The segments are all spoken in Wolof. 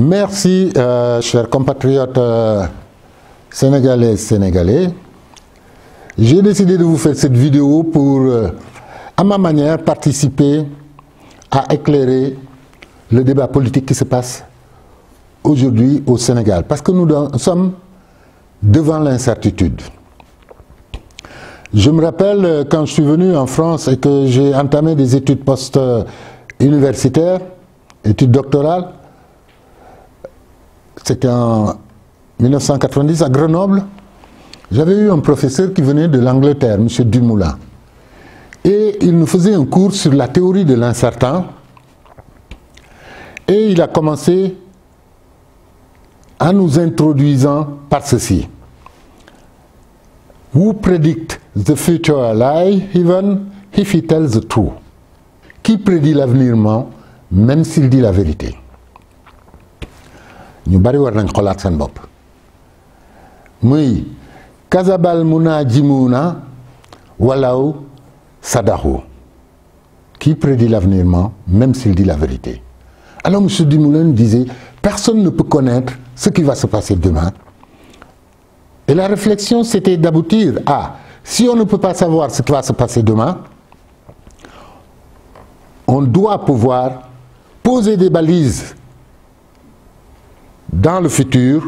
Merci, chers compatriotes sénégalais. J'ai décidé de vous faire cette vidéo pour, à ma manière, participer à éclairer le débat politique qui se passe aujourd'hui au Sénégal. Parce que nous sommes devant l'incertitude. Je me rappelle quand je suis venu en France et que j'ai entamé des études post-universitaires, études doctorales, c'était en 1990 à Grenoble. J'avais eu un professeur qui venait de l'Angleterre, M. Dumoulin. Et il nous faisait un cours sur la théorie de l'incertain. Et il a commencé en nous introduisant par ceci. Who predict the future lie even if he tells the truth? Qui prédit l'avenir ment, même s'il dit la vérité? Ñu bari war nañ xolaat seen bopp muy kasabal munajimuna walaw sadahu. Qui prédit l'avenir ment, même s'il dit la vérité? Alors M. Dumoulin disait, personne ne peut connaître ce qui va se passer demain. Et la réflexion, c'était d'aboutir à, si on ne peut pas savoir ce qui va se passer demain, on doit pouvoir poser des balises dans le futur,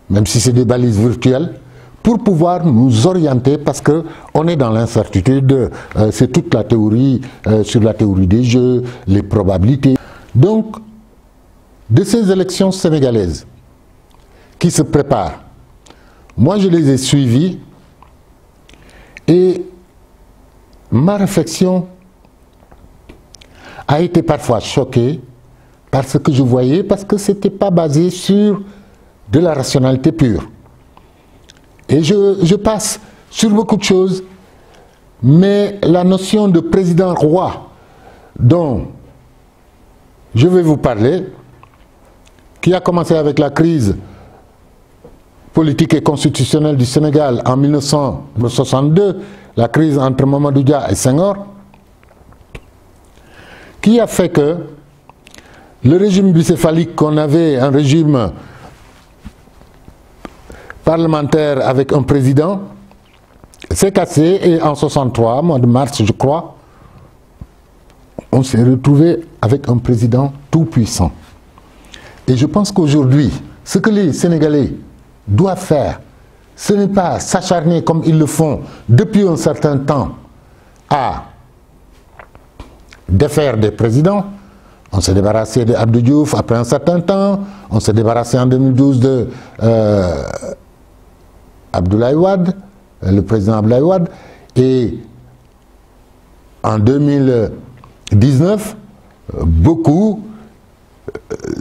même si c'est des balises virtuelles, pour pouvoir nous orienter, parce qu'on est dans l'incertitude, c'est toute la théorie, sur la théorie des jeux, les probabilités. Donc, de ces élections sénégalaises qui se préparent, moi, je les ai suivis et ma réflexion a été parfois choquée par ce que je voyais, parce que ce n'était pas basé sur de la rationalité pure. Et je passe sur beaucoup de choses, mais la notion de président roi dont je vais vous parler, qui a commencé avec la crise politique et constitutionnelle du Sénégal en 1962, la crise entre Mamadou Dia et Senghor, qui a fait que le régime bicéphalique qu'on avait, un régime parlementaire avec un président, s'est cassé et en 63, mois de mars je crois, on s'est retrouvé avec un président tout puissant. Et je pense qu'aujourd'hui, ce que les Sénégalais doivent faire, ce n'est pas s'acharner comme ils le font depuis un certain temps à défaire des présidents. On s'est débarrassé d'Abdou Diouf après un certain temps, on s'est débarrassé en 2012 de Abdoulaye Wade, le président Abdoulaye Wade, et en 2019, beaucoup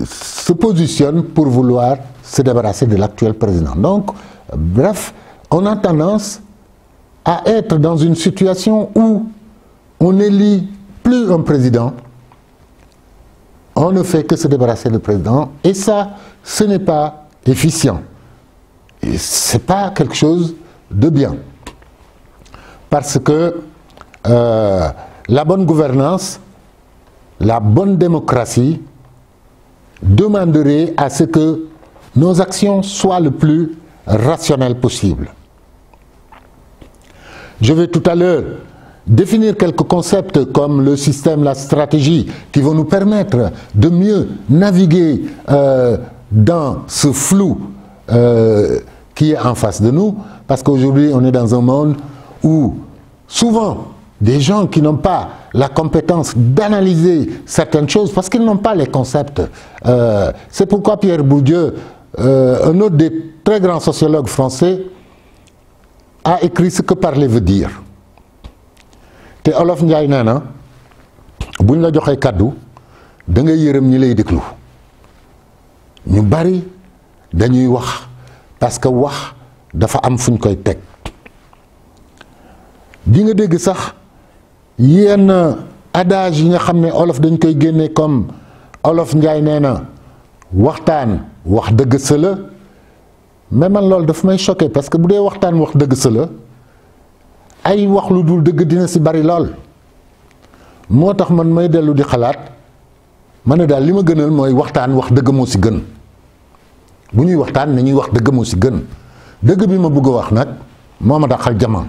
se positionnent pour vouloir se débarrasser de l'actuel président. Donc, bref, on a tendance à être dans une situation où on n'élit plus un président, on ne fait que se débarrasser du président, et ça, ce n'est pas efficient. Ce n'est pas quelque chose de bien. Parce que la bonne gouvernance, la bonne démocratie demanderait à ce que nos actions soient le plus rationnelles possible. Je vais tout à l'heure définir quelques concepts comme le système, la stratégie, qui vont nous permettre de mieux naviguer dans ce flou qui est en face de nous, parce qu'aujourd'hui on est dans un monde où souvent des gens qui n'ont pas la compétence d'analyser certaines choses, parce qu'ils n'ont pas les concepts. C'est pourquoi Pierre Bourdieu, un autre des très grands sociologues français, a écrit ce que parler veut dire. Te Olof Njaay nee na buñ la joxee kàddu da ngay yërëm ñi lay déglu. Ñu bari dañuy wax parce que wax dafa am fuñ koy teg. Di nga dégg sax yenn adage yi nga xam ne olof dañ koy génne comme Olof Njaay nee na waxtaan wax dëgg sa la, mais man loolu daf may choqué parce que bu dee waxtaan wax dëgg sa la, ay wax lu dul dëgg dina si bari lool. Moo tax man may dellu di xalaat ma ne daal li ma gënal mooy waxtaan wax dëgg moo si gën bu ñuy waxtaan nañuy wax dëgg moo si gën dëgg bi ma bëgg a wax nag moo ma dàqal jamono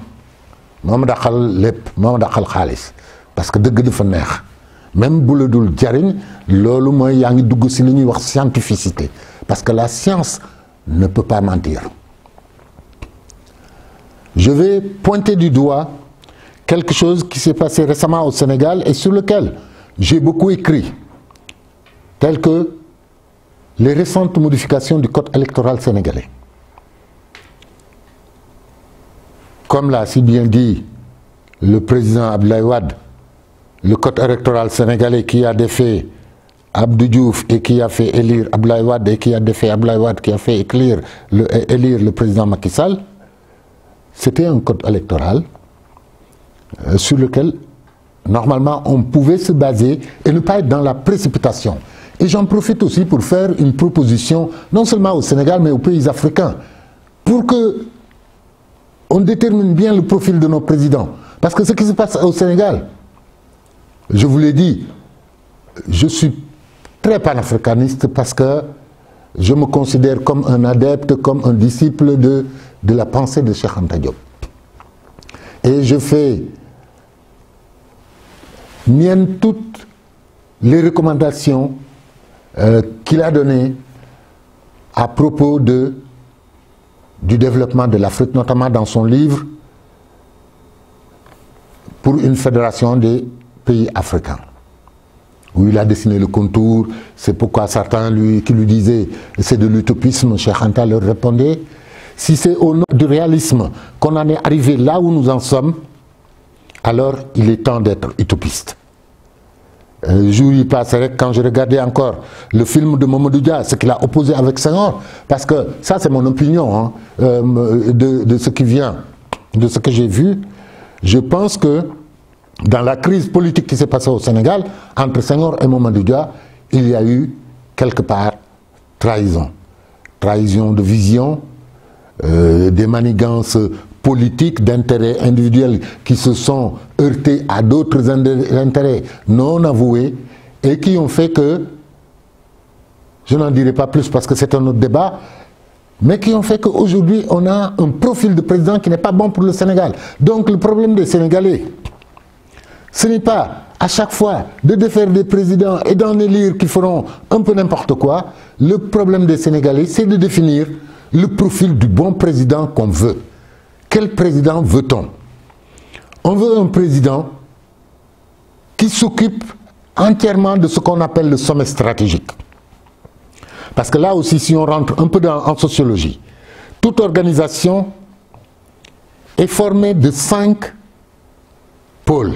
moo ma dàqal lépp moo ma dàqal xaalis parce que dëgg dafa neex même bu la dul jariñ loolu mooy yaa ngi dugg si li ñuy wax scientificité parce que la science ne peut pas mentir. Je vais pointer du doigt quelque chose qui s'est passé récemment au Sénégal et sur lequel j'ai beaucoup écrit, tel que les récentes modifications du code électoral sénégalais. Comme l'a si bien dit le président Abdoulaye Wade, le code électoral sénégalais qui a défait Abdou Diouf et qui a fait élire Abdoulaye Wade et qui a défait Abdoulaye Wade qui a fait élire le président Macky Sall, c'était un code électoral sur lequel normalement on pouvait se baser et ne pas être dans la précipitation. Et j'en profite aussi pour faire une proposition, non seulement au Sénégal, mais aux pays africains, pour que on détermine bien le profil de nos présidents. Parce que ce qui se passe au Sénégal, je vous l'ai dit, je suis très panafricaniste parce que je me considère comme un adepte, comme un disciple de la pensée de Cheikh Anta Diop. Et je fais miennes toutes les recommandations qu'il a données à propos du développement de l'Afrique, notamment dans son livre pour une fédération des pays africains, où il a dessiné le contour. C'est pourquoi certains qui lui disaient c'est de l'utopisme, Cheikh Anta leur répondait, si c'est au nom du réalisme qu'on en est arrivé là où nous en sommes, alors il est temps d'être utopiste. Le jour il passerait quand je regardais encore le film de Mamadou Dia, ce qu'il a opposé avec Senghor, parce que ça c'est mon opinion hein, de ce qui vient, de ce que j'ai vu. Je pense que dans la crise politique qui s'est passée au Sénégal, entre Senghor et Mamadou Dia, il y a eu quelque part trahison. Trahison de vision, des manigances politiques, d'intérêts individuels qui se sont heurtés à d'autres intérêts non avoués et qui ont fait que, je n'en dirai pas plus parce que c'est un autre débat, mais qui ont fait qu'aujourd'hui on a un profil de président qui n'est pas bon pour le Sénégal. Donc le problème des Sénégalais, ce n'est pas à chaque fois de défaire des présidents et d'en élire qui feront un peu n'importe quoi. Le problème des Sénégalais, c'est de définir le profil du bon président qu'on veut. Quel président veut-on? On veut un président qui s'occupe entièrement de ce qu'on appelle le sommet stratégique. Parce que là aussi, si on rentre un peu en sociologie, toute organisation est formée de 5 pôles.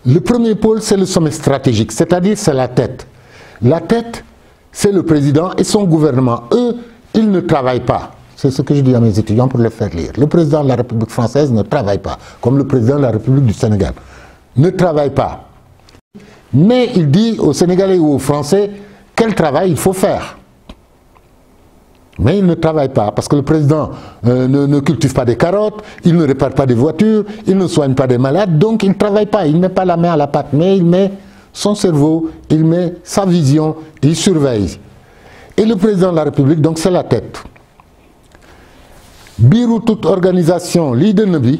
Le premier pôle, c'est le sommet stratégique, c'est-à-dire c'est la tête. La tête, c'est le président et son gouvernement. Eux, ils ne travaillent pas. C'est ce que je dis à mes étudiants pour les faire lire. Le président de la République française ne travaille pas, comme le président de la République du Sénégal. Ne travaille pas. Mais il dit aux Sénégalais ou aux Français quel travail il faut faire. Mais il ne travaille pas, parce que le président ne cultive pas des carottes, il ne répare pas des voitures, il ne soigne pas des malades, donc il ne travaille pas, il ne met pas la main à la pâte, mais il met son cerveau, il met sa vision, il surveille. Et le président de la République, donc c'est la tête. Biiru toute organisation lii dënn bi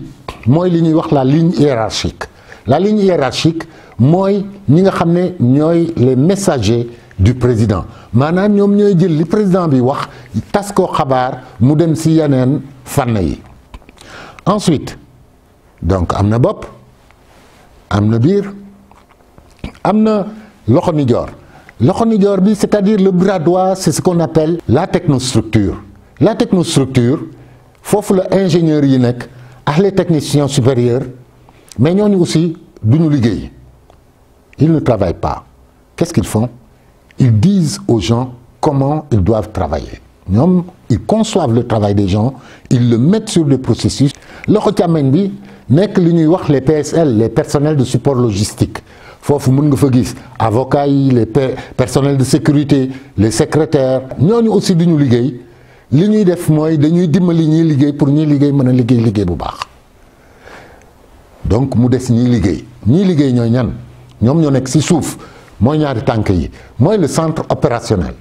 mooy li ñuy wax la ligne hiérarchique. La ligne hiérarchique mooy ñi nga xam ne ñooy les messagers du président maanaam ñoom ñooy jël li président bi wax tas ko xabaar mu dem si yeneen fànn yi. Ensuite donc am na bopp am na biir am na loxo nijoor. Loxo nijoor bi c'est-à-dire le bras droit, c'est ce qu'on appelle la technostructure. La technostructure foofu la ingénieurs yi nekk ak les techniciens supérieurs, mais ñooñu aussi duñu liggéey. Ils ne travaillent pas. Qu'est-ce qu'ils font? Ils disent aux gens comment ils doivent travailler. ñoom ils conçoivent le travail des gens, ils le mettent sur des processus. Loxo càmmoñ bi nekk li ñuy wax les PSL, les personnels de support logistique. Foofu mën nga fa gis avocats yi, les personnels de sécurité, les secrétaires. ñooñu aussi duñu liggéey. li ñuy def mooy dañuy dimbali ñiy liggéey pour ñiy liggéey mën a liggéey bu baax. Donc mu des ñiy liggéey ñooy ñan ñoom ñoo nekk ci suuf mooy ñaari tànk yi mooy le centre opérationnel.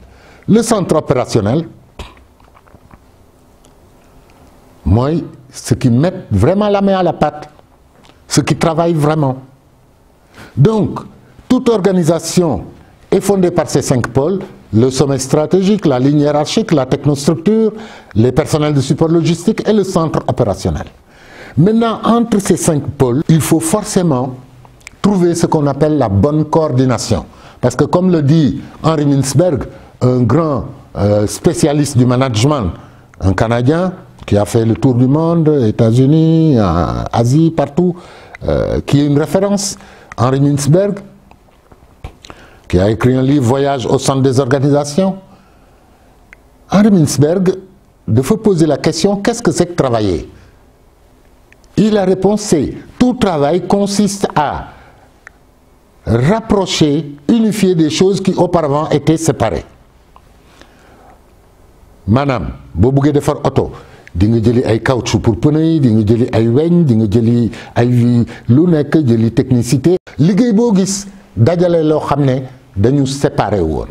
Le centre opérationnel mooy ceux qui mettent vraiment la main à la pâte, ceux qui travaillent vraiment. Donc toute organisation est fondée par ces 5 pôles: le sommet stratégique, la ligne hiérarchique, la technostructure, les personnels de support logistique et le centre opérationnel. Maintenant, entre ces 5 pôles, il faut forcément trouver ce qu'on appelle la bonne coordination. Parce que comme le dit Henry Mintzberg, un grand spécialiste du management, un Canadien qui a fait le tour du monde, États-Unis, Asie, partout, qui est une référence, Henry Mintzberg, qui a écrit un livre, Voyage au centre des organisations. Henry Mintzberg dafa poser la question, qu'est-ce que c'est que travailler? Et la réponse c'est, tout travail consiste à rapprocher, unifier des choses qui auparavant étaient séparées. Maanaam boo buggee defar oto di nga jëli ay caoutchouc pour pneu yi, di nga jëli ay weñ, di nga jëli ay lu nekk, jëli technicité. liggéey boo gis dajale loo xam ne dañu séparé woon.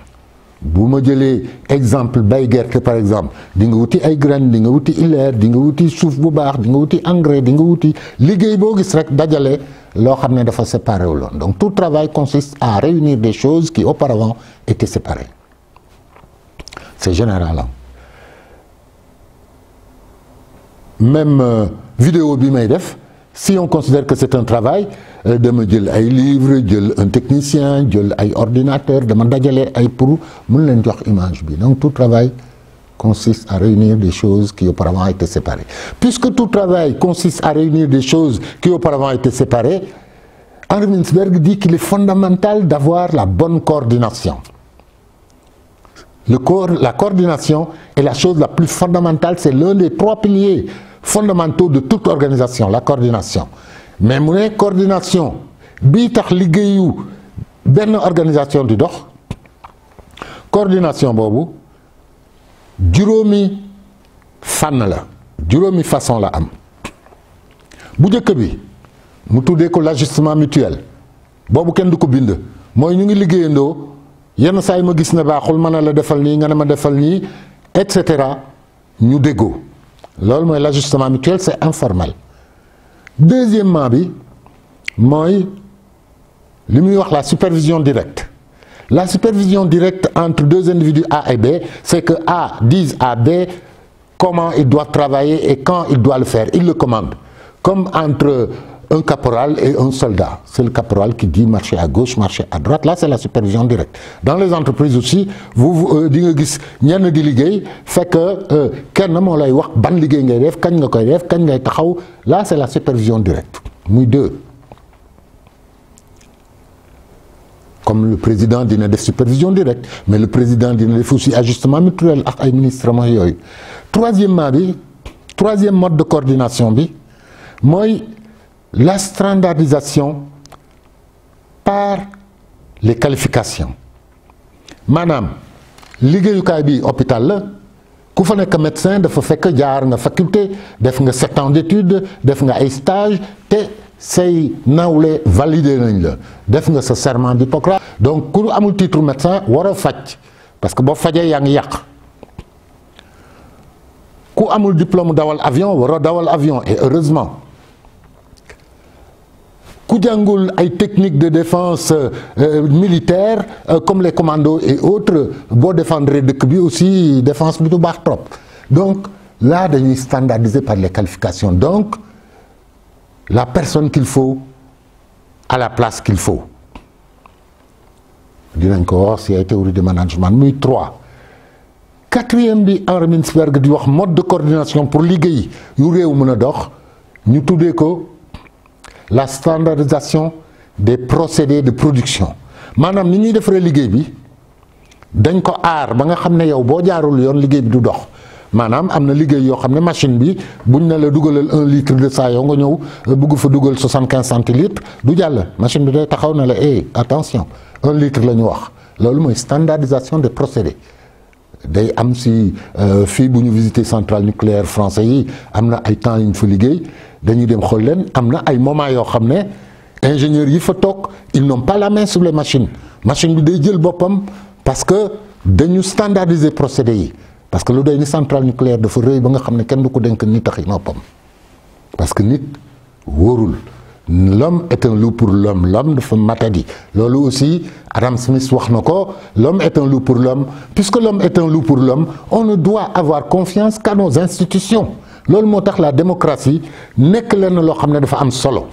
bu ma jëlee exemple bay gerte par exemple, di nga wuti ay graines, di nga wuti ileer, di nga wuti suuf bu baax, di nga wuti engrais, di nga wuti liggéey boo gis rek dajale loo xam ne dafa séparé wuloon. Donc tout travail consiste à réunir des choses qui auparavant étaient séparées. C'est général. Même vidéo bi may def, si on considère que c'est un travail, dama jël ay livres, jël un technicien, jël ay ordinateur, dama dajale ay pour mën leen jox image bi. Donc tout travail consiste à réunir des choses qui auparavant étaient séparées. Puisque tout travail consiste à réunir des choses qui auparavant étaient séparées, Henry Mintzberg dit qu'il est fondamental d'avoir la bonne coordination. La coordination est la chose la plus fondamentale, c'est l'un des 3 piliers fondamentaux de toute organisation, la coordination. Mais mu ne coordination bii tax liggéeyu benn organisation di dox, coordination boobu juróomi fànn la, juróomi façon la am. Bu njëkk bi mu tuddee ko l'ajustement mutuel, boobu kenn du ko bind, mooy ñu ngi liggéeyandoo, yenn saa yi ma gis ne baaxul, mën na la defal nii, nga ne ma defal nii, et cetera, ñu déggoo. Loolu mooy l'ajustement mutuel, c'est informel. Deuxièmement bi mooy li muy wax la supervision directe. La supervision directe entre 2 individus A et B, c'est que A dise à B comment il doit travailler et quand il doit le faire. Il le commande. Comme entre un caporal et un soldat. C'est le caporal qui dit marcher à gauche, marcher à droite. Là, c'est la supervision directe. Dans les entreprises aussi, di nga gis ñenn di liggéey fekk kenn moo lay wax ban liggéey ngay def, kañ nga koy def, kañ ngay taxaw. Là, c'est la supervision directe. Muy 2. Comme le président dina def supervision directe, mais le président dina def aussi ajustement mutuel ak ay ministrement yooyu. Troisième mode de coordination bi mooy la standardisation par les qualifications. Maanaam liggéeyukaay bi hôpital la, ku fa nekk médecin dafa fekk jaar nga faculté, def nga 7 ans d'études, def nga ay stage, te say nawle validé nañ la, def nga sa serment d'Hippocrate. Donc ku amul titre médecin waroo faj, parce que boo fajee yaa ngi yàq. Ku amul diplôme dawal avion waroo dawal avion, et heureusement. Ku jàngul ay techniques de défense militaire comme les commandos et autres, boo défendre dëkk bi aussi défense bi du baax trop. Donc là dañuy standardiser par les qualifications. Donc la personne qu'il faut à la place qu'il faut. Dinañ ko wax ci ay théorie de management. Muy 3. 4e bi Henry Mintzberg di wax mode de coordination pour liggéey yu réew mën a dox, ñu tuddee ko la standardisation des procédés de production. Maanaam ni ñuy defaree liggéey bi dañ ko aar ba nga xam ne yow boo jaarul yoon liggéey bi du dox. Maanaam am na liggéey yoo xam ne machine bi buñ ne la dugalal 1 litre de saa yow nga ñëw bëgg fa dugal 75 centilitres du jàll. Machine bi day taxaw na la attention 1 litre la ñu wax. Loolu mooy standardisation des procédés. Day am si fii bu ñu visiter centrale nucléaire français yi am na ay temps yu ñu fa liggéey, dañuy dem xool leen, am na ay moments yoo xam ne ingénieurs yi fa toog ils n'ont pas la main sur les machines. machine bi day jël boppam parce que dañu standardiser procédé yi parce que lu day ni centrale nucléaire dafa rëy ba nga xam ne kenn du ko dénk nit taxi noppam parce que nit wóorul. L'homme est un loup pour l'homme, l'homme dafa matadi loolu aussi Adam Smith wax na ko, l'homme est un loup pour l'homme, puisque l'homme est un loup pour l'homme, on ne doit avoir confiance qu'à nos institutions. Loolu moo tax la démocratie nekk lenn loo xam ne dafa am solo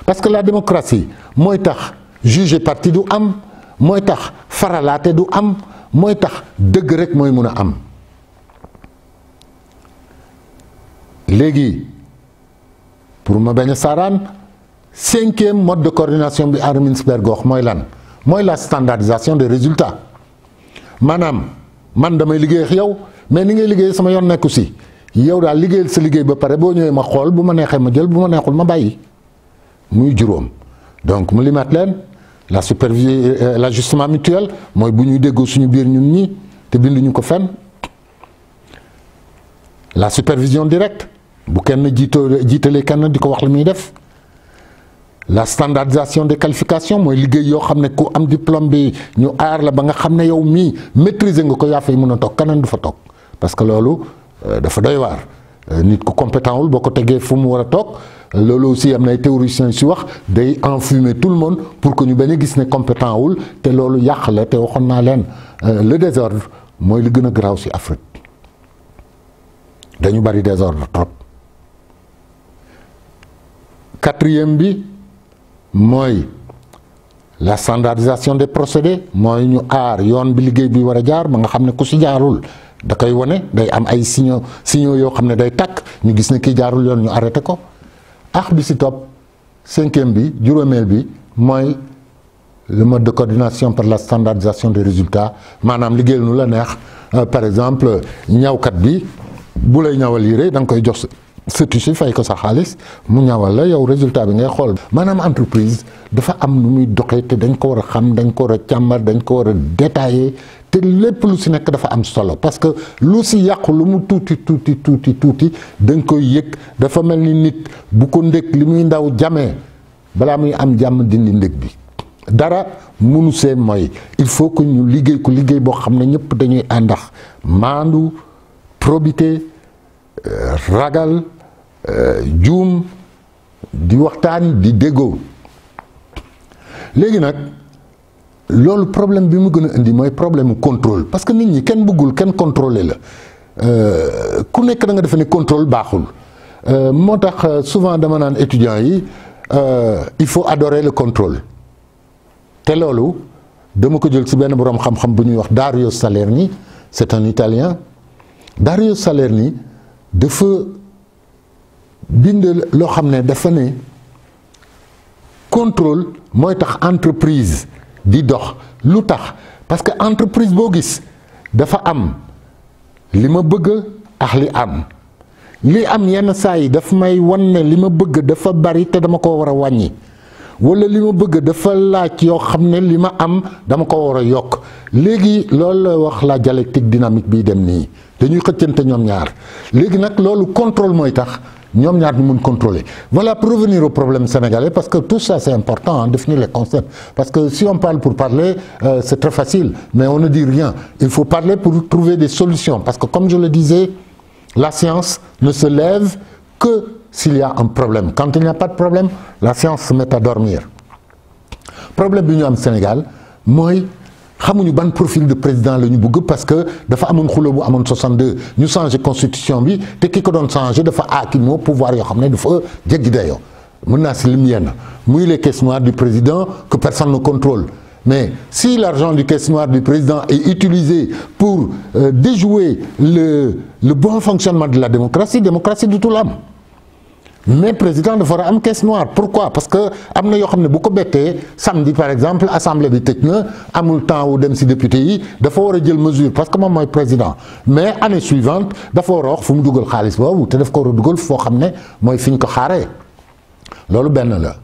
parce que la démocratie mooy tax juger parti du am, mooy tax faralaate du am, mooy tax dëgg rek mooy mun a am. Léegi pour ma bañ a saaraan 5e mode de coordination bi Henri Mintzberg wax mooy lan mooy la standardisation des résultats maanaam man damay liggéey ak yow mais ni ngay liggéey sama yoon nekku si yow daal liggéeyal sa liggéey ba pare boo ñëwee ma xool bu ma neexee ma jël bu ma neexul ma bàyyi muy juróom. Donc mu limat leen la supervision l'ajustement mutuel mooy bu ñuy déggoo suñu biir ñun ñi te binduñu ko fenn. La supervision directe bu kenn jiitalee kenn di ko wax la muy def. La standardisation des qualifications mooy liggéey yoo xam ne ku am diplôme bi ñu aar la ba nga xam ne yow mii maîtriser nga ko yaa fay mën a toog keneen du fa toog parce que loolu dafa doy waar nit ku compétent wul boo ko tegee fu mu war a toog loolu aussi am na ay théoriciens yu si wax day enfumer tout le monde pour que ñu bañ a gis ne compétent wul te loolu yàq la te waxoon naa leen le désordre mooy li gën a garaaw si Afrique dañu bari désordre trop. 4e bi mooy la standardisation des procédés mooy ñu aar yoon bi liggéey bi war a jaar ba nga xam ne ku si jaarul da koy wane day am ay signaux yoo xam ne day takk ñu gis ne kii jaarul yoon ñu arrêté ko. bi si topp 5e bi juróomeel bi mooy le mode de coordination par la standardisation des résultats maanaam liggéeyal nu la neex par exemple ñawkat bi bu lay ñawal yére da nga koy jox sa tissu fay ko sa xaalis mu ñawal la yow résultat bi ngay xool. maanaam entreprise dafa am lu muy doxee te dañ ko war a xam dañ ko war a càmbar dañ ko war a détailler te lépp lu si nekk dafa am solo parce que lu si yàqu lu mu tuuti dañ koy yëg dafa mel ni nit bu ko ndëkk li muy ndaw jamee balaa muy am jàmm dindi ndëkk bi dara munu see mooy il faut que ñu liggéey ko liggéey boo xam ne ñëpp dañuy àndax maandu probité ragal juum di waxtaan di déggoo léegi nag loolu problème bi mu gën a indi mooy problème mu contrôle parce que nit ñi kenn bëggul kenn contrôler la ku nekk da nga defe ne contrôle baaxul moo tax souvent dama naan étudiants yi il faut adorer le contrôle te loolu dama ko jël ci benn boroom xam-xam bu ñuy wax Dario Salerni c'est un Italien Dario Salerni dafa bind loo xam ne dafa ne contrôle mooy tax entreprise di dox lu tax parce que entreprise boo gis dafa am li ma bëgg ak li am yenn saa yi daf may wan ne li ma bëgg dafa bari te dama ko war a wàññi walla li ma bëgg dafa laaj yoo xam ne li ma am dama ko war a yokk léegi loolu la wax la dialectique dynamique bii dem nii dañuy xëccante ñoom ñaar léegi nag loolu contrôle mooy tax ñoom ñaar ñu mun contrôler. Voilà pour revenir au problème sénégalais parce que tout ça c'est important définir les concepts parce que si on parle pour parler c'est très facile mais on ne dit rien il faut parler pour trouver des solutions parce que comme je le disais la science ne se lève que s'il y a un problème quand il n'y a pas de problème la science se met à dormir problème bi ñu am Sénégal mooy xamuñu ban profil de président la ñu bëgg parce que dafa amoon xuloo bu amoon 62 ñu changé constitution bi te ki ko doon changé dafa aakimoo pouvoir yoo xam ne dafa jéggi dayoo mën naa si lim yenn muy les caisses noires du président que personne ne contrôle mais si l'argent du caisse noire du président est utilisé pour déjouer le bon fonctionnement de la démocratie du tout la am mais président dafa war a am caisse noire pourquoi parce que am na yoo xam ne bu ko bettee samedi par exemple assemblée bi tëj na amul temps wu dem ci député yi dafa war a jël mesure parce que moom mooy président mais année suivante dafa war a wax fu mu dugal xaalis boobu te daf ko war a dugal foo xam ne mooy fi ñu ko xaaree loolu benn la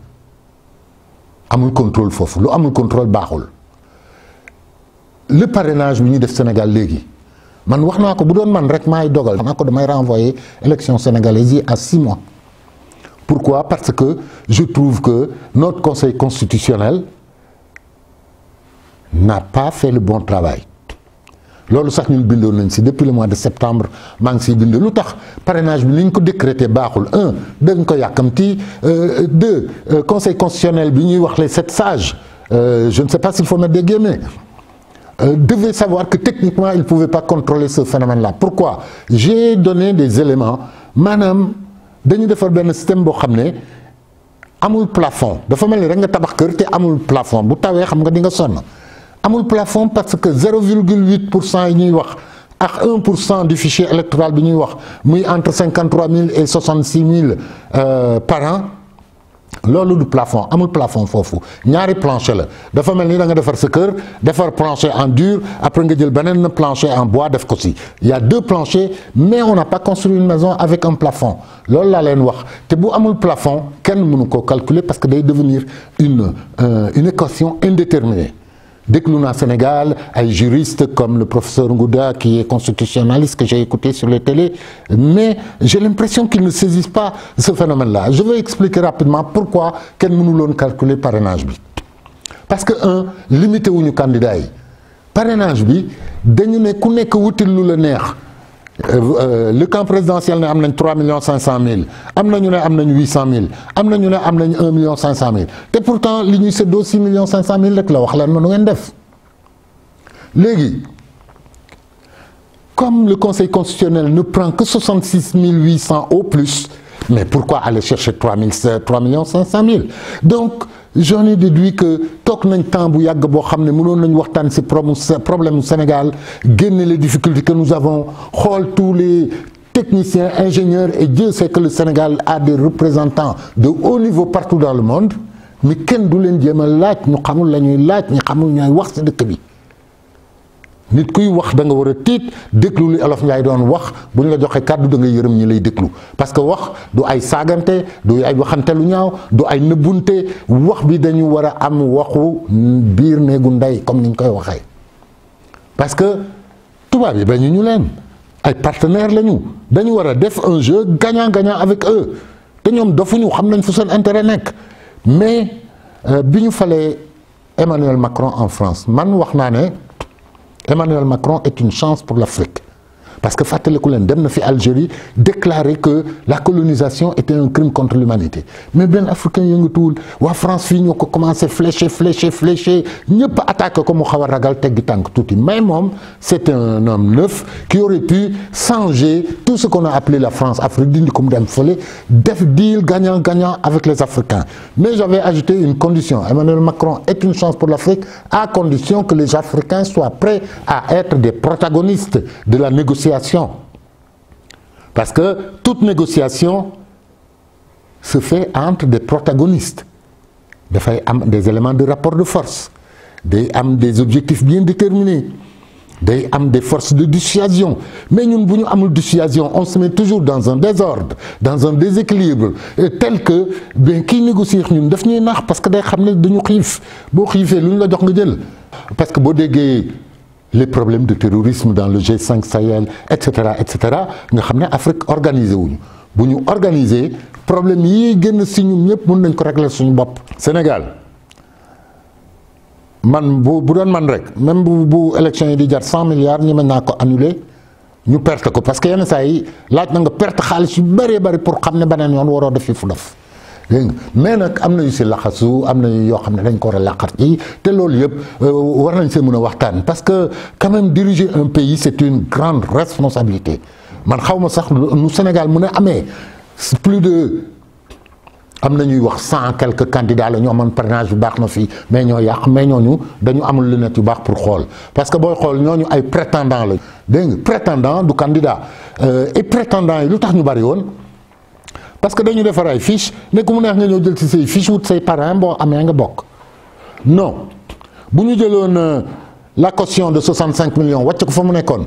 amul contrôle foofu lu amul contrôle baaxul le parrainage bi ñu def Sénégal léegi man wax naa ko bu doon man rek maay dogal naa ko damay renvoyer élection sénégalaise yi à 6 mois. Pourquoi? Parce que je trouve que notre Conseil constitutionnel n'a pas fait le bon travail. loolu sax ñun bindoon nañ si depuis le mois de septembre maa ngi siy bind lu tax parrainage bi ni ñu ko décrété baaxul un dañ ko yàkkamti deux conseil constitutionnel bi ñuy wax les 7 sages je ne sais pas s'il faut mettre des guillemets devait savoir que techniquement il ne pouvait pas contrôler ce phénomène-là. Pourquoi? J'ai donné des éléments maanaam dañu defar benn système boo xam ne amul plafond dafa mel ni rek nga tabax kër te amul plafond bu tawee xam nga di nga sonn amul plafond parce que 0,8% yi ñuy wax ak 1% du fichier électoral bi ñuy wax muy entre 53 000 et 66 000 par an loolu du plafond amul plafond foofu ñaari plancher la dafa mel ni da nga defar sa kër defar plancher en dur après nga jël beneen plancher en bois def ko si il y a 2 planchers mais on n'a pas construit une maison avec un plafond loolu laa leen wax te bu amul plafond kenn mënu ko calculer parce que day devenir une équation indéterminée. déglu naa Sénégal ay juristes comme le professeur Ngouda qui est constitutionnaliste que j'ai écouté sur les télés mais j'ai l'impression qu'ils ne saisissent pas ce phénomène-là. Je vais expliquer rapidement pourquoi kenn mënuloon calculer parrainage bi parce que limité wuñu candidat yi parrainage bi dañu ne ku nekk wutil lu la neex. Le camp présidentiel ne am nañ 3 500 000 am na ñu ne am nañ 800 000 am na ñu ne am nañ 1 500 000 te pourtant li ñuy séddoo 6 500 000 rek la wax leen ma nu ngeen def léegi comme le conseil constitutionnel ne prend que 66 800 au plus mais pourquoi aller chercher 3 500 000 donc j'en ai déduit que toog nañ temps bu yàgg boo xam ne mënoon nañu waxtaan ci problème mu Sénégal génne les difficultés que nous avons xool tous les techniciens ingénieurs et Dieu sait que le Sénégal a des représentants de haut niveau partout dans le monde mais kenn du leen jéem a laaj ñu xamul la ñuy laaj ñu xamul ñooy wax ci dëkk bi nit kuy wax da nga war a tiit déglu li Olof Njaay doon wax bu ñu la joxee kàddu da nga yërëm ñi lay déglu parce que wax du ay saagante du ay waxante lu ñaaw du ay nëbbunte wax bi dañu war a am waxu biir néegu ndey comme ni ñu koy waxee parce que tubaab yi bañu ñu leen ay partenaires lañu dañu war a def un jeu gagnant-gagnant avec eux te ñoom dofuñu xam nañ fu seen intérêt nekk mais bi ñu falee Emmanuel Macron en France man wax naa ne Emmanuel Macron est une chance pour l'Afrique parce que fàttaliku leen dem na fi Algérie déclarer que la colonisation était un crime contre l'humanité mais benn africain yëngatuwul waa France fii ñoo ko commencé fléché ñëpp attaqué ko mu xaw a ragal teggi tànk tuuti mais moom c'est un homme neuf qui aurait pu changer tout ce qu'on a appelé la France-Afrique dindi ko mu dem fële def deal gagnant-gagnant avec les Africains mais j'avais ajouté une condition Emmanuel Macron est une chance pour l'Afrique à condition que les Africains soient prêts à être des protagonistes de la négociation. Parce que toute négociation se fait entre des protagonistes. Dafay am des éléments de rapport de force, day am des objectifs bien déterminés, day am des forces de dissuasion. Mais ñun bu ñu amul dissuasion, on se met toujours dans un désordre, dans un déséquilibre tel que bien kiy négocier ñun daf ñuy nax parce que day xam ne dañu xiif boo xiifee lu ñu la jox nga jël parce que boo déggee les problèmes de terrorisme dans le G5 Sahel et cetera nga xam ne Afrique organisé wuñu bu ñu organisé problème yi génn si ñun ñëpp mën nañ ko régler suñu bopp. Sénégal man bu doon man rek même bu élection yi di jar 100 milliards ñi mën naa ko annuler ñu perte ko parce que yenn saa yi laaj na nga perte xaalis yu bëree bëri pour xam ne beneen yoon waroo def fi fu def. mais nag am na yu si laxasu am na yoo xam ne dañ ko war a laqat yi te loolu yëpp war nañ see mën a waxtaan parce que quand même diriger un pays c'est une grande responsabilité man xaw ma sax nu Sénégal mën a amee plus de am na ñuy wax 100 quelques candidats la ñoo man parrainage bi baax na fii mais ñoo yàq mais ñooñu dañu amul lunette yu baax pour xool parce que booy xool ñooñu ay prétendants la dégg nga prétendant du candidat et prétendants yi lu tax ñu bari woon parce que dañu defar ay fiche ne ku mu neex nga ñëw jël ci say fiche wut say parrain boo amee nga bokk non bu ñu jëloon la caution de 65 millions wàcc ko fa mu nekkoon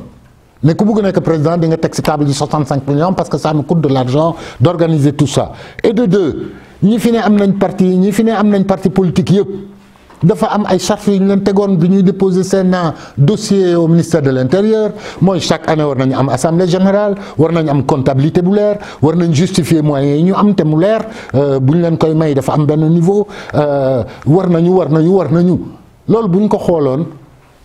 ne ku bëgg nekk président di nga teg ci table ji 65 millions parce que ça me coûte de l'argent d'organiser tout ça et de deux ñi fi ne am nañ parti politique yëpp dafa am ay chartes yu ñu leen tegoon bi ñuy déposer seen dossier au ministère de l'intérieur mooy chaque année war nañu am assemblée générale war nañu am comptabilité bu leer war nañ justifier moyens yi ñu am te mu leer bu ñu leen koy may dafa am benn niveau war nañu loolu bu ñu ko xooloon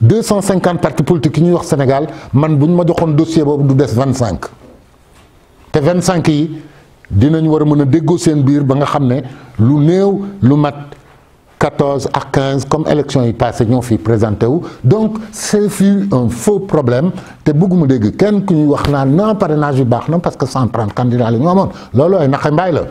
250 partis politiques yi ñuy wax Sénégal man bu ñu ma joxoon dossier boobu du des 25 te 25 yi dinañ war a mën a déggoo seen biir ba nga xam ne lu néew lu mat 14 ak 15 comme élection yi passé ñoo fi présenté wu donc c'est fut un faux problème te bëgguma dégg kenn ku ñuy wax naan non parrainage bi baax na parce que 130 candidats la ñu amoon loolu ay naxe mbaay la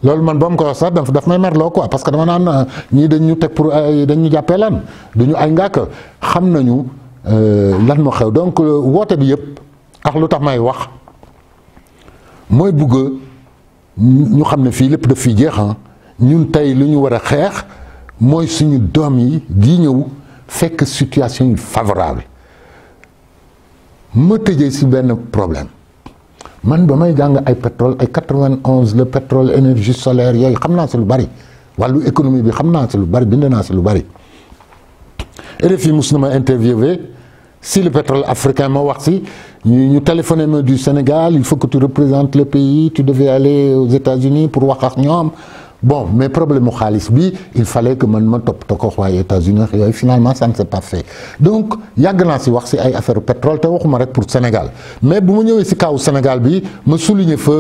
loolu man ba mu ko wax sax daf may merloo quoi parce que dama naan ñii dañ ñu teg pour ay dañ ñu jàppee lan du ñu ay ngàkk xam nañu lan moo xew donc woote bi yëpp ak lu tax may wax mooy bugg ñu xam ne fii lépp daf fi jeex ñun tey lu ñu war a xeex mooy suñu doom yi di ñëw fekk situation yi favorable ma tëjee si benn problème man ba may jàng ay pétrole ay 91 le pétrole énergie solaire yooyu xam naa si lu bari wàllu économie bi xam naa si lu bari bind naa si lu bari RFI mus na ma interviewé si le pétrole africain ma wax si ñu téléphoné ma du Sénégal il faut que tu représentes le pays tu devais aller aux États-Unis pour wax ak ñoom bon mais problème mu xaalis bi il fallait que man ma toppatoo ko waaye États-Unis yooyu finalement ça ne s'est pas fait donc yàgg naa si wax si ay affaire pétrole te waxuma rek pour Sénégal mais bu ma ñëwee si kaw Sénégal bi ma souligner fa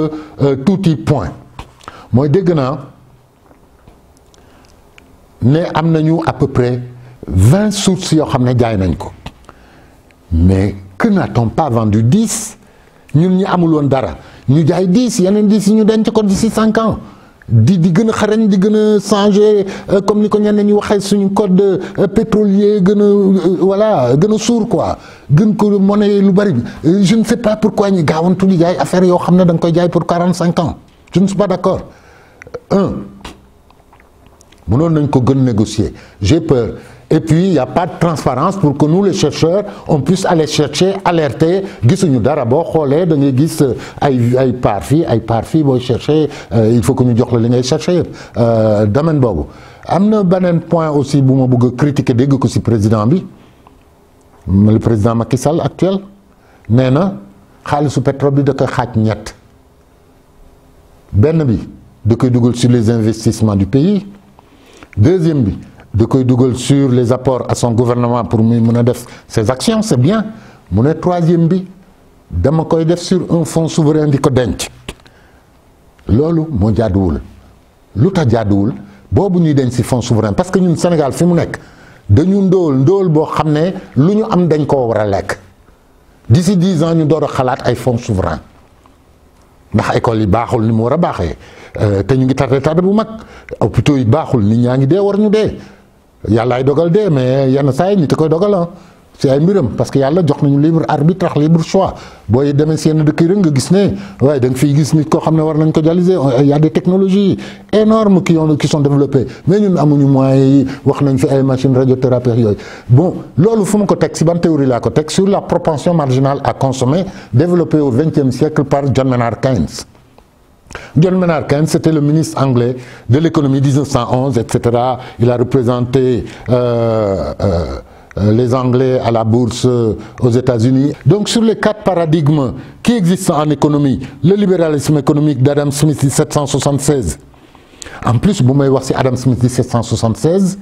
tuuti point mooy dégg naa ne am nañu à peu près 20 sources yoo xam ne jaay nañ ko mais que n'a-t-on pas vendu 10 ñun ñi amul woon dara ñu jaay 10 yeneen 10 yi ñu denc ko d'ici 5 ans di gën a xarañ di gën a changer comme ni ko ñenn ñi waxee suñu code pétrolier gën a voilà gën a suur quoi gën ko monnaie lu bari je ne sais pas pourquoi ñu gaawantu di jaay affaire yoo xam ne da nga koy jaay pour 45 ans je ne suis pas d'accord mënoon nañ ko gën négocier j'ai peur et puis il y a pas de transparence pour que nous les chercheurs on puisse aller chercher alerter gisuñu dara boo xoolee da ngay gis ay part fii booy chercher il faut que ñu jox la li ngay chercher yëpp domaine boobu am na beneen point aussi bu ma bëgg a critiquer dégg ko ci président bi le président Macky Sall actuel nee na xaalisu pétrole bi da koy xaaj ñett benn bi da koy dugal sur les investissements du pays deuxième bi da koy dugal sur les apports à son gouvernement pour muy mën a def ses actions c'est bien mu ne troisième bi dama koy def sur un fonds souverain di ko denc loolu moo jaaduwul lu tax jaaduwul boobu ñuy denc ci fonds souverain parce que ñun Sénégal fi mu nekk dañu ndóol boo xam ne lu ñu am dañ koo war a lekk d'ici 10 ans ñu door a xalaat ay fonds souverain ndax école yi baaxul ni mu war a baaxee te ñu ngi tardé bu mag hôpitaux yi baaxul nit ñaa ngi dee war ñu dee yàllaay dogal dee mais yenn saa yi nit a koy dogal si ay mbiram parce que yàlla jox nañu libre arbitre ak libre choix booy demee si yenn dëkk yi rek nga gis ne waaye da nga fiy gis nit koo xam ne war nañ ko dialyser il y a des technologies énormes qui sont développées mais ñun amuñu moyens yi wax nañ fi ay machines radiothérapie yooyu bon loolu fu ma ko teg si ban théorie laa ko teg sur la propension marginale à consommer développée au XXe siècle par John Maynard Keynes. John Maynard Keynes, c'était le ministre anglais de l'économie 1911, etc. Il a représenté les Anglais à la bourse aux États-Unis. Donc sur les 4 paradigmes qui existent en économie, le libéralisme économique d'Adam Smith 1776. En plus, bu may wax ci Adam Smith 1776,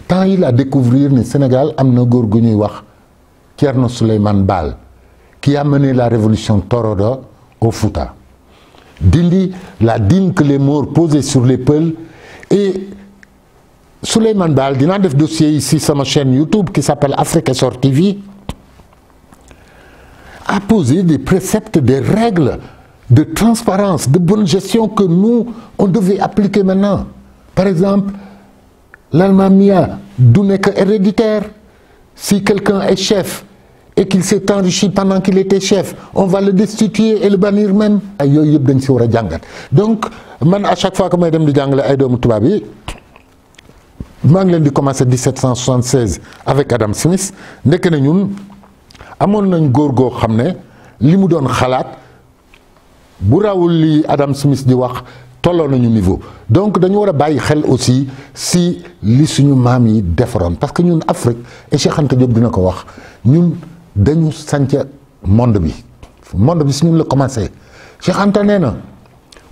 tant il a découvrir ne Sénégal am na góor gu ñuy wax Thierno Souleymane Baal qui a mené la révolution Torodo au Fouta. Dindi la dîme que les Maures posaient sur les Peuls et Souleymane Baal dinaa def dossier ici sur ma chaîne YouTube qui s'appelle Afrique Essor TV a posé des préceptes, des règles de transparence, de bonne gestion que nous on devait appliquer maintenant. Par exemple, l'almamia du nekk héréditaire. Si quelqu'un est chef et qu'il s'est enrichi pendant qu'il était chef, on va le destituer et le bannir même. ay yooyu yëpp dañ si war a jàngat donc man à chaque fois que may dem di jàngale ay doomu tubaab yi maa ngi leen di commencer 1776 avec Adam Smith ndekk na ñun amoon nañ góor goo xam ne li mu doon xalaat bu rawul li Adam Smith di wax tolloo nañu niveau donc dañu war a bàyyi xel aussi si li suñu maam yi defaroon parce que ñun Afrique et Cheikh Anta Diop dina ko wax ñun dañu sanc monde bi si ñun la commencé Cheikh Anta nee na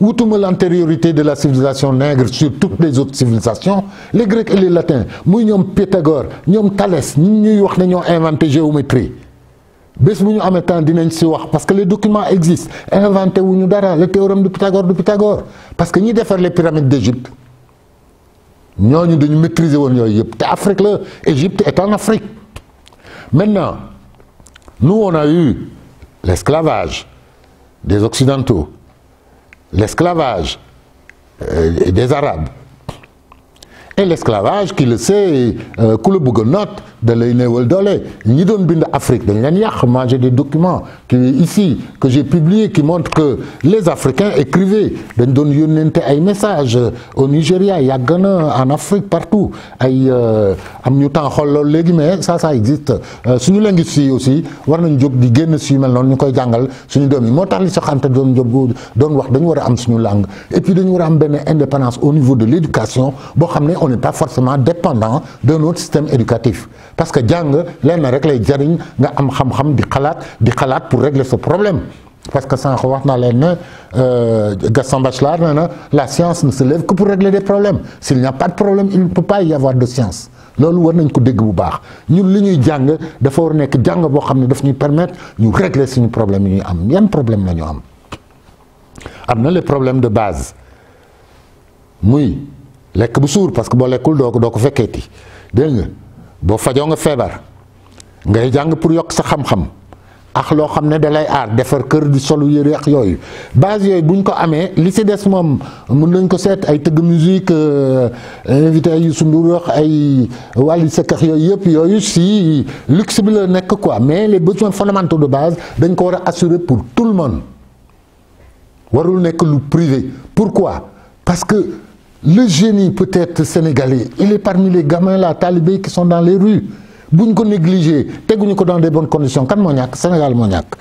wutuma l'antériorité de la civilisation nègre sur toutes les autres civilisations. Les Grecs et les Latins muy ñoom Pythagore ñoom Thalès ñi ñuy wax ne ñoo inventé géométrie bés bu ñu amee temps dinañ si wax parce que les documents existent. Inventé wuñu dara le théorème de Pythagore parce que ñi defar les pyramides d'Égypte ñooñu dañu maîtriser woon yooyu yëpp te Afrique la, Égypte est en Afrique. Maintenant nous on a eu l'esclavage des Occidentaux, l'esclavage des Arabes et l'esclavage qui le sait ku la bëgg a noot da lay néewal doole ñi doon bind Afrique dañ leen yàq. Moi j'ai des documents ici que j'ai publiés qui montrent que les Africains écrivaient dañ doon yónnente ay messages au Nigeria yàgg na en Afrique partout ay am ñu temps xool loolu léegi mais ça existe. suñu linguistes yi aussi war nañ jóg di génn si yu mel noonu ñu koy jàngal suñu doom yi moo tax li Cheikh Anta doon wax dañu war a am suñu langue et puis dañu war a am benn indépendance au niveau de l'éducation boo xam ne on n'est pas forcément dépendant d'un autre système éducatif parce que jàng lenn rek lay jariñ nga am xam-xam di xalaat pour régler ce problème. Parce que sànq wax naa leen ne Gaston Bachelard nee na la science ne se lève que pour régler des problèmes. S'il n'y a pas de problème il ne peut pas y avoir de science. loolu war nañ ko dégg bu baax ñun li ñuy jàng dafa war nekk jàng boo xam ne daf ñuy permettre ñu régler suñu problème yi ñuy am yan problème la ñu am na les problèmes de base muy lekk bu suur parce que boo lekkul doo ko fekkeeti dégg nga boo fajoo nga feebar ngay jàng pour yokk sa xam-xam ak loo xam ne da lay aar defar kër di solu yëre ak yooyu base yooyu buñ ko amee li si des moom mën nañ ko seet ay tëgg musique invité ay Youssou Ndour ay Wally Seck ak yooyu yëpp yooyu si luxe bi la nekk quoi mais les besoins fondamentaux de base dañ ko war a assurer pour tout le monde warul nekk lu privé. Pourquoi? Parce que le génie peut-être sénégalais il est parmi les gamins là talibés qui sont dans les rues bu ñu ko négligé teguñu ko dans des bonnes conditions kan moo ñàkk Sénégal moo ñàkk.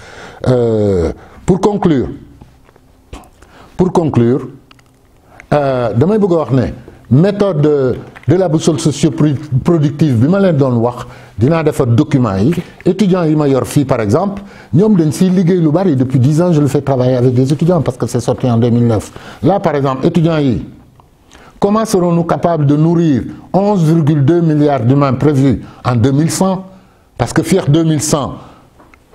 Pour conclure damay bëgg a wax ne méthode de la boussole socio-productive bi ma leen doon wax dinaa defar document yi étudiants yi ma yor fii par exemple ñoom dañ siy liggéey lu bari depuis 10 ans je le fais travailler avec des étudiants parce que c'est sorti en 2009 là par exemple étudiants yi. Comment serons-nous capables de nourrir 11,2 milliards d'humains prévus en 2100? Parce que FIER 2100,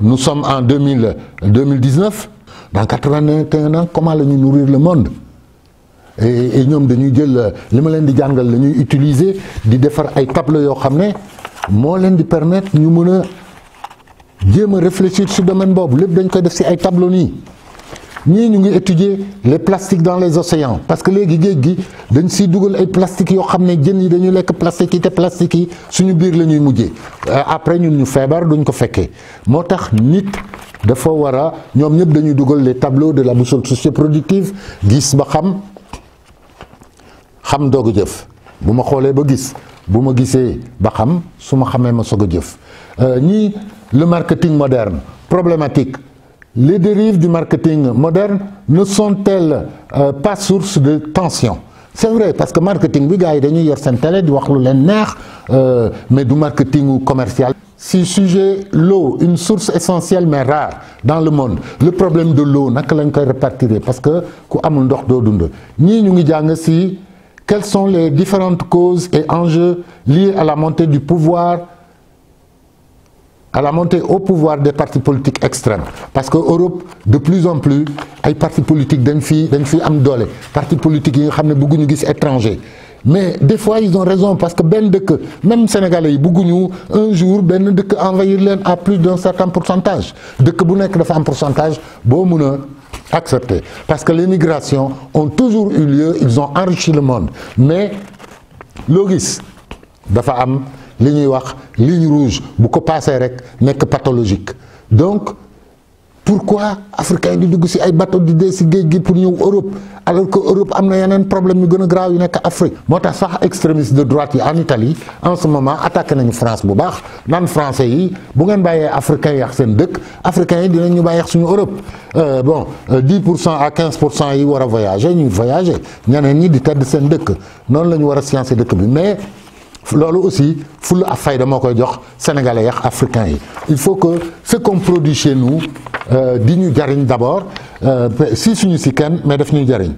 nous sommes en 2019. Dans 81 ans, comment allons-nous nourrir le monde? Et ñoom dañuy jël li ma leen di jàngal la ñuy utiliser di defar ay tableaux yoo xam ne moo leen di permettre ñu mën a jéem a réfléchir sur domaine boobu lépp dañ koy def ci ay tableaux nii. ñii ñu ngi étudier les plastiques dans les océans parce que léegi géej gi dañ siy dugal ay plastiques yoo xam ne jën yi dañuy lekk plastique yi te plastique yi suñu biir la ñuy mujjee après ñun ñu feebar duñ ko fekkee moo tax nit dafa war a ñoom ñëpp dañuy dugal les tableaux de la boussole socio-productive gis ba xam doog a jëf bu ma xoolee ba gis bu ma gisee ba xam su ma xamee ma soog a jëf ñii le marketing moderne problématique. Les dérives du marketing moderne ne sont-elles pas source de tension? C'est vrai parce que marketing bi gars yi dañuy yor seen télé di wax lu leen neex mais du marketing commercial. Si sujet l'eau une source essentielle mais rare dans le monde le problème de l'eau naka lañ koy répartir parce que ku amul ndox doo dund ñii ñu ngi jàng si quelles sont les différentes causes et enjeux liés à la montée du pouvoir. À la montée au pouvoir des partis politiques extrêmes parce que Europe de plus en plus ay partis politiques dañ fi am doole partis politiques yi nga xam ne bëgguñu gis étranger mais des fois ils ont raison parce que benn dëkk même sénégalais yi bëgguñu un jour benn dëkk envahir leen à plus d'un certain pourcentage dëkk bu nekk dafa am pourcentage boo mën a accepter parce que les migrations ont toujours eu lieu ils ont enrichi le monde mais loo gis dafa am li ñuy wax ligne rouge bu ko passé rek nekk pathologique donc pourquoi africains yi di dugg ci ay bateau di dee ci géej gi pour ñëw Europe alors que Europe am na yeneen problème yu gën a grave yu nekk Afrique moo tax sax extrémistes de droite yi en Italie en ce moment attaqué nañu France bu baax naan français yi bu ngeen bàyyee africains yi ak seen dëkk africains yi dinañ ñu bàyyi ak suñu Europe bon 10% à 15% yi war a voyager ñuy voyager ñeneen ñi di tedd seen dëkk noonu la ñu war a sciencer dëkk bi mais loolu aussi fulla ak fayda moo koy jox sénégalais yax africains yi il faut que ce qu'on produit chez nous di ñu jariñ d'abord si suñu si kenn mais daf ñuy jariñ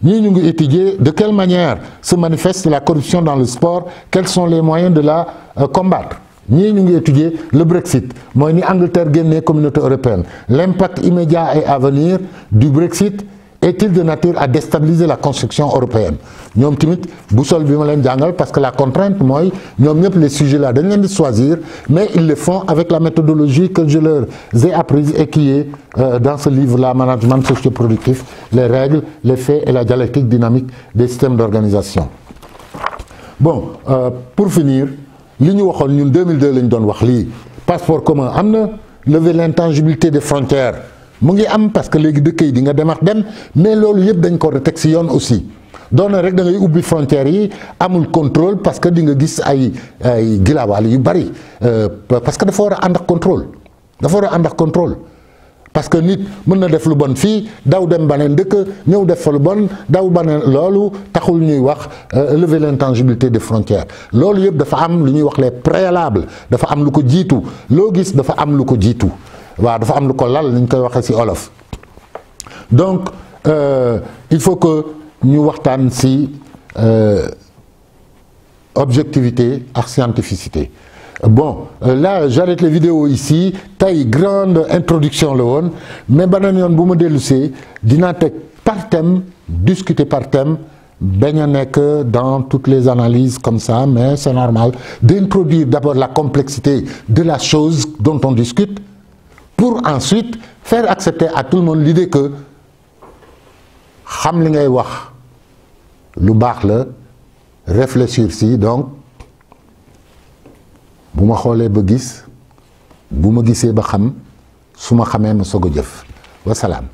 ñii ñu ngi étudier de quelle manière se manifeste la corruption dans le sport, quels sont les moyens de la combattre. ñii ñu ngi étudier le Brexit mooy ni Angleterre génnee communauté européenne, l'impact immédiat et à venir du Brexit est-il de nature à déstabiliser la construction européenne. ñoom tamit boussole bi ma leen jàngal parce que la contrainte mooy ñoom ñëpp les sujets là dañ leen di choisir mais ils le font avec la méthodologie que je leur ai apprise et qui est dans ce livre là, Management socio-productif, les règles, les faits et la dialectique dynamique des systèmes d'organisation. Bon, pour finir li ñu waxoon ñun 2002 lañ doon wax lii passeport commun am na, lever l'intangibilité des frontières mu ngi am parce que léegi dëkk yi di nga dem ak dem mais loolu yëpp dañ ko teg ci yoon aussi doon na rek da ngay ubbi frontières yi amul contrôle parce que di nga gis ay gilaawaal yu bari parce que dafa war a ànd ak contrôle dafa war a ànd ak contrôle parce que nit mën na def lu bon fii daw dem baneen dëkk ñëw def fa lu bon daw baneen loolu taxul ñuy wax lever l'intangibilité des frontières loolu yëpp dafa am lu ñuy wax les préalables dafa am lu ko jiitu loo gis dafa am lu ko jiitu waaw dafa am lu ko lal ni ñu koy waxee ci olof donc il faut que ñu waxtaan ci objectivité ak scientificité. Bon, là j'arrête les vidéos ici tey grande introduction la woon mais beneen yoon bu ma dellusee dinaa teg par thème discuter par thème bañ a nekk dans toutes les analyses comme ça mais c'est normal d'introduire d'abord la complexité de la chose dont on discute pour ensuite faire accepter à tout le monde l'idée que xam li ngay wax lu baax la réfléchir si donc bu ma xoolee ba gis bu ma gisee ba xam su ma xamee ma soog a jëf wasalaam